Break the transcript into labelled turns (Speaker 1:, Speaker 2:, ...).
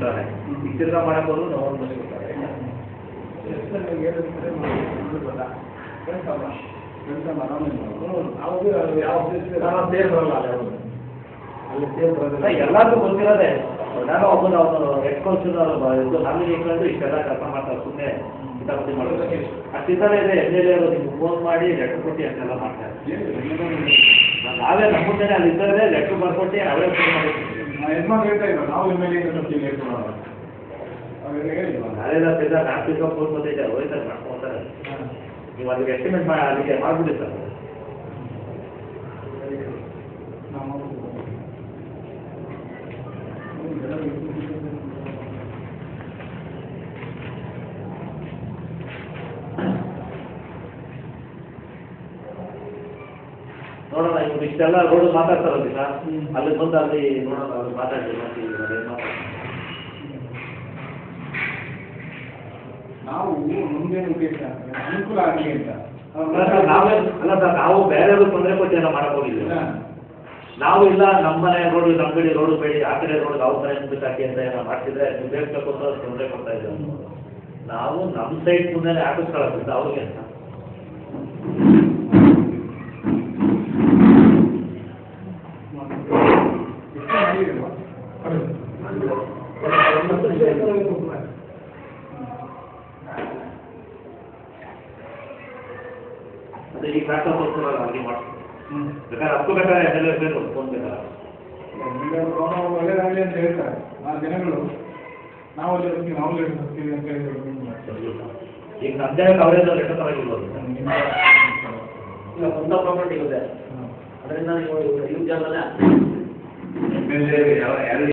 Speaker 1: ಕೊಡ್ತಾರೆ, ಈಗ ತಿರ್ಗಾ ಮಾಡಕ್ಕೆ ಹೋದ್ರು ನಾವು ಮುಗಿಸ್ಕೊಡ್ತಾರೆ. ಎಲ್ಲರಿಗೂ ಗೊತ್ತಿರೋದೇ, ನಾನು ಒಬ್ಬನು ಅವನು ಹೆಡ್ ಕೌನ್ಸಿಲರ್ ಇದು ನಾಮಿನಿ ಇಟ್ಕೊಂಡು ಇಷ್ಟೆಲ್ಲ ಕೆಲಸ ಮಾಡ್ತಾರೆ, ಸುಮ್ಮನೆ ಕಿತಾಪತಿ ಮಾಡೋದು ಅಷ್ಟಿದ್ದಾನೆ ಇದೆ. MLA ನಿಮ್ಗೆ ಫೋನ್ ಮಾಡಿ ಲೆಟ್ರ್ ಕೊಟ್ಟು ಅಂತೆಲ್ಲ ಮಾಡ್ತಾರೆ. ನಾವೇ ನಮ್ಮ ಮುಂದೆನೇ ಅಲ್ಲಿ ಇದ್ದಾರೆ, ಲೆಟ್ರ್ ಬರ್ಕೊಟ್ಟು ಅವೇ ಫೋನ್ ಮಾಡಿರ್ತೀವಿ. ನಾಳೆಲ್ಲ ತಿರ್ಗಾ ನಾಲ್ಕು ಫೋನ್ ಬಂದಿದೆ, ಹೋಯ್ತಾರೆ ಮಾಡ್ಕೊತಾರೆ. ನೀವು ಅದಕ್ಕೆ ಎಸ್ಟಿಮೇಟ್ ಮಾಡಿ ಅದಕ್ಕೆ ಮಾಡ್ಬಿಡಿ ಸರ್. ನೋಡೋಣ, ಇವ್ರು ಇಷ್ಟೆಲ್ಲ ರೋಡ್ ಮಾತಾಡ್ತಾರಲ್ಲ ಸರ್, ಅಲ್ಲಿ ಬಂದು ಅಲ್ಲಿ ನೋಡೋಣ, ಅವ್ರು ಮಾತಾಡಿ
Speaker 2: ನಾವು ಮುಂದೇನು ಉದ್ದೇಶ ಅನುಕೂಲ ಆಗಲಿ ಅಂತ.
Speaker 1: ನಾವೇ ಅಲ್ಲ ಸರ್, ನಾವು ಬೇರೆಯವ್ರಿಗೆ ತೊಂದರೆ ಕೊಟ್ಟು ಏನೋ ಮಾಡಕ್ ಹೋಗಿಲ್ಲ. ನಾವು ಇಲ್ಲ ನಮ್ಮ ಮನೆ ರೋಡ್ ನಮ್ಮ ಕಡೆ ರೋಡ್ ಬೇಡಿ ಆ ಕಡೆ ರೋಡ್ ಅವ್ರ ಮನೆ ಮುಂದಕ್ಕೆ ಅಂತ ಏನೋ ಮಾಡ್ತಿದ್ರೆ ನೀವು ಬೇಕು ಅಂತ ತೊಂದರೆ ಕೊಡ್ತಾ ಇದ್ದೇವೆ. ನಾವು ನಮ್ಮ ಸೈಡ್ ಮುಂದೆ ಹಾಕಿಸ್ಕೊಳ್ಳೋದ್ರಿಂದ ಅವ್ರಿಗೆ ಅಂತ ಅದೇ ಈ ಫ್ಯಾಕ್ಟರ್ ತೋರಿಸೋಲ್ಲ ಹಾಗೆ ಮಾಡ್ತೀವಿ. ಬೇಕಾದ್ರೆ ಹತ್ತು ಬೇಕಾದ್ರೆ MLA ಬೇಕು ಫೋನ್ ಬೇಕಾದ್ರೆ
Speaker 2: ಒಳ್ಳೆಯದಾಗಲಿ ಅಂತ ಹೇಳ್ತಾರೆ ಆ ಜನಗಳು. ನಾವು ಅಲ್ಲಿ ಹೋಗ್ತೀವಿ, ನಾವು ಲೆಟರ್ ಹೋಗ್ತೀವಿ ಅಂತ ಹೇಳಿ
Speaker 1: ಈಗ ನಮ್ಮ ಜಾಗಕ್ಕೆ ಅವರೇನೋ ಲೆಟರ್ ತಗೊಂಡಿರ್ಬೋದು. ಈಗ ಸ್ವಂತ ಪ್ರಾಪರ್ಟಿ ಇದೆ, ಅದರಿಂದ ನೀವು ಇವ್ರ ಜಾಗದಲ್ಲೇ MLA ಯಾರು